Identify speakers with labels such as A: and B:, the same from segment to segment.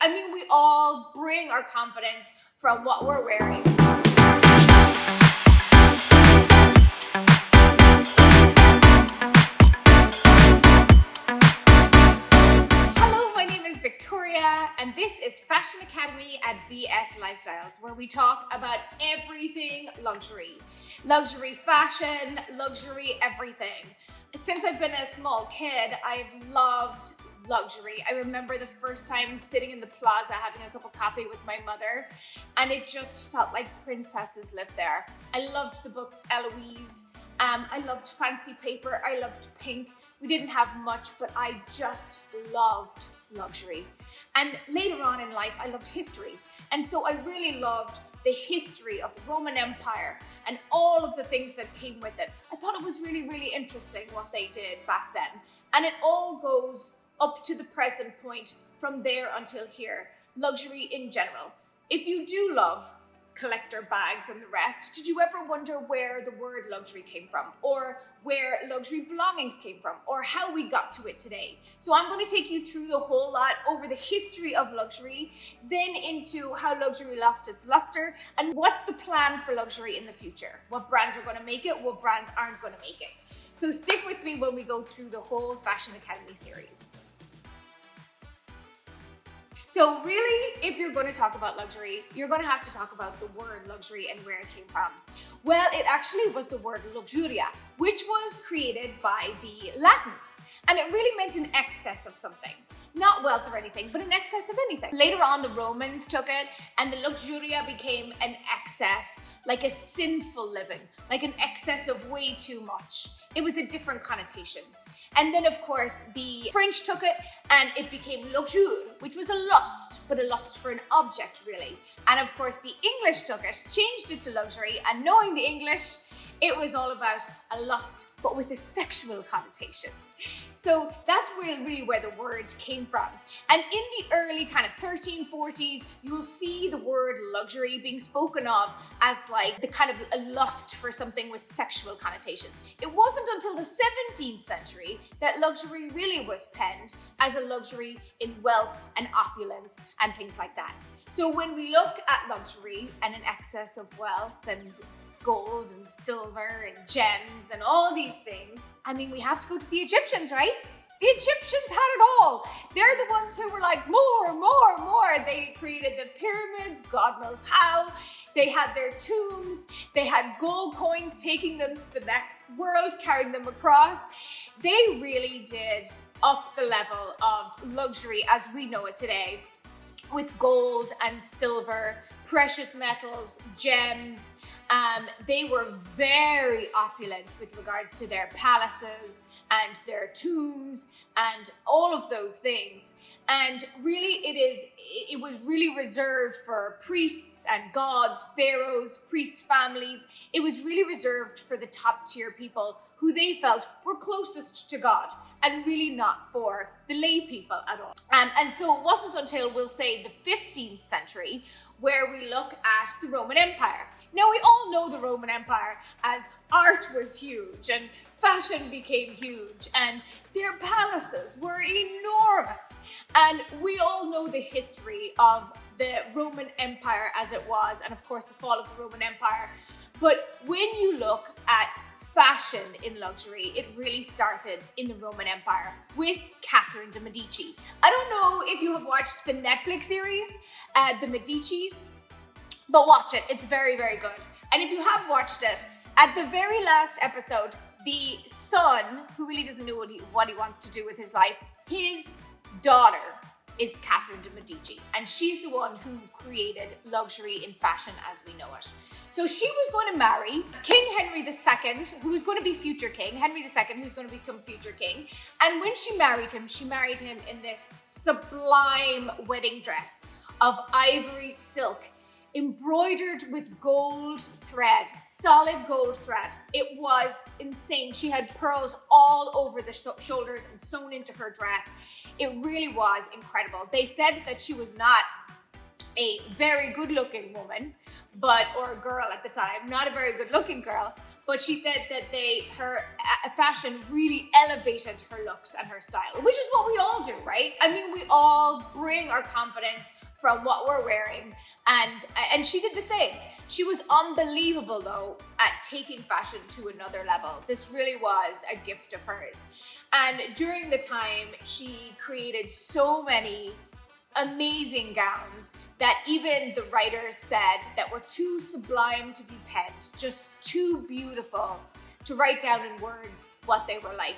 A: I mean, we all bring our confidence from what we're wearing. Hello, my name is Victoria, and this is Fashion Academy at VS.Lifestyles, where we talk about everything luxury. Luxury fashion, luxury everything. Since I've been a small kid, I've loved luxury. I remember the first time sitting in the plaza having a cup of coffee with my mother, and it just felt like princesses lived there. I loved the books Eloise. I loved fancy paper. I loved pink. We didn't have much, but I just loved luxury. And later on in life, I loved history. And so I really loved the history of the Roman Empire and all of the things that came with it. I thought it was really, really interesting what they did back then. And it all goes up to the present point from there until here. Luxury in general. If you do love collector bags and the rest, did you ever wonder where the word luxury came from, or where luxury belongings came from, or how we got to it today? So I'm going to take you through the whole lot over the history of luxury, then into how luxury lost its luster, and what's the plan for luxury in the future. What brands are going to make it, what brands aren't going to make it. So stick with me when we go through the whole Fashion Academy series. So really, if you're going to talk about luxury, you're going to have to talk about the word luxury and where it came from. Well, it actually was the word luxuria, which was created by the Latins. And it really meant an excess of something. Not wealth or anything, but an excess of anything. Later on, the Romans took it, and the luxuria became an excess, like a sinful living, like an excess of way too much. It was a different connotation. And then, of course, the French took it and it became luxure, which was a lust, but a lust for an object, really. And of course, the English took it, changed it to luxury, and knowing the English, it was all about a lust, but with a sexual connotation. So that's really where the word came from. And in the early kind of 1340s, you'll see the word luxury being spoken of as like the kind of a lust for something with sexual connotations. It wasn't until the 17th century that luxury really was penned as a luxury in wealth and opulence and things like that. So when we look at luxury and an excess of wealth and gold and silver and gems and all these things, I mean, we have to go to the Egyptians, right? The Egyptians had it all. They're the ones who were like, more, more, more. They created the pyramids, God knows how. They had their tombs. They had gold coins taking them to the next world, carrying them across. They really did up the level of luxury as we know it today, with gold and silver, precious metals, gems. They were very opulent with regards to their palaces and their tombs and all of those things. And really it was really reserved for priests and gods, pharaohs, priest families. It was really reserved for the top tier people who they felt were closest to God, and really not for the lay people at all. And so it wasn't until, we'll say, the 15th century where we look at the Roman Empire. Now, we all know the Roman Empire as art was huge and fashion became huge and their palaces were enormous. And we all know the history of the Roman Empire as it was, and of course the fall of the Roman Empire. But when you look at fashion in luxury, it really started in the Roman Empire with Catherine de Medici. I don't know if you have watched the Netflix series, The Medicis, but watch it. It's very good. And if you have watched it, at the very last episode, the son, who really doesn't know what he wants to do with his life, his daughter is Catherine de Medici, and she's the one who created luxury in fashion as we know it. So she was going to marry King Henry II, who was going to be future king, Henry II, who's going to become future king. And when she married him in this sublime wedding dress of ivory silk, embroidered with gold thread, solid gold thread. It was insane. She had pearls all over the shoulders and sewn into her dress. It really was incredible. They said that she was not a very good looking woman, or a girl at the time, not a very good looking girl, but she said that her fashion really elevated her looks and her style, which is what we all do, right? I mean, we all bring our confidence from what we're wearing, and she did the same. She was unbelievable though at taking fashion to another level. This really was a gift of hers. And during the time, she created so many amazing gowns that even the writers said that were too sublime to be penned, just too beautiful to write down in words what they were like.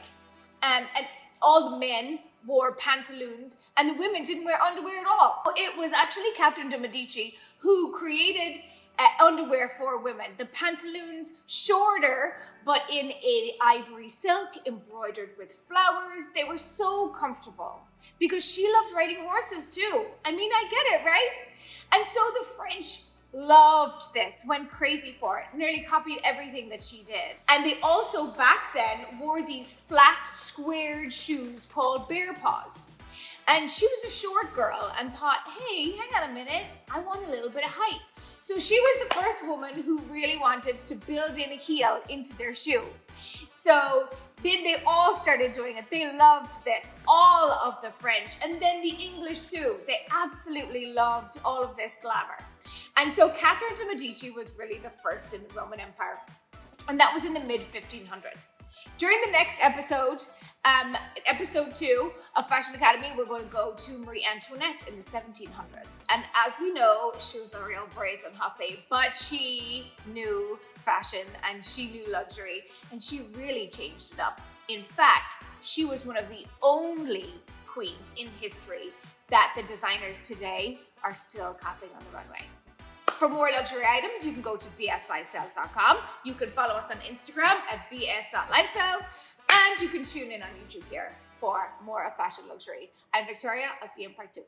A: And all the men wore pantaloons and the women didn't wear underwear at all. It was actually Catherine de Medici who created underwear for women. The pantaloons, shorter, but in a ivory silk embroidered with flowers. They were so comfortable because she loved riding horses too. I mean, I get it, right? And so the French loved this, went crazy for it, nearly copied everything that she did. And they also back then wore these flat, squared shoes called bear paws. And she was a short girl and thought, hey, hang on a minute, I want a little bit of height. So she was the first woman who really wanted to build in a heel into their shoe. So then they all started doing it. They loved this, all of the French, and then the English too. They absolutely loved all of this glamour. And so Catherine de Medici was really the first in the Roman Empire. And that was in the mid-1500s. During the next episode, episode 2 of Fashion Academy, we're going to go to Marie Antoinette in the 1700s. And as we know, she was a real brazen hussy, but she knew fashion and she knew luxury, and she really changed it up. In fact, she was one of the only queens in history that the designers today are still copying on the runway. For more luxury items, you can go to VS.Lifestyles.com. You can follow us on Instagram at VS.Lifestyles, and you can tune in on YouTube here for more of fashion luxury. I'm Victoria. I'll see you in part 2.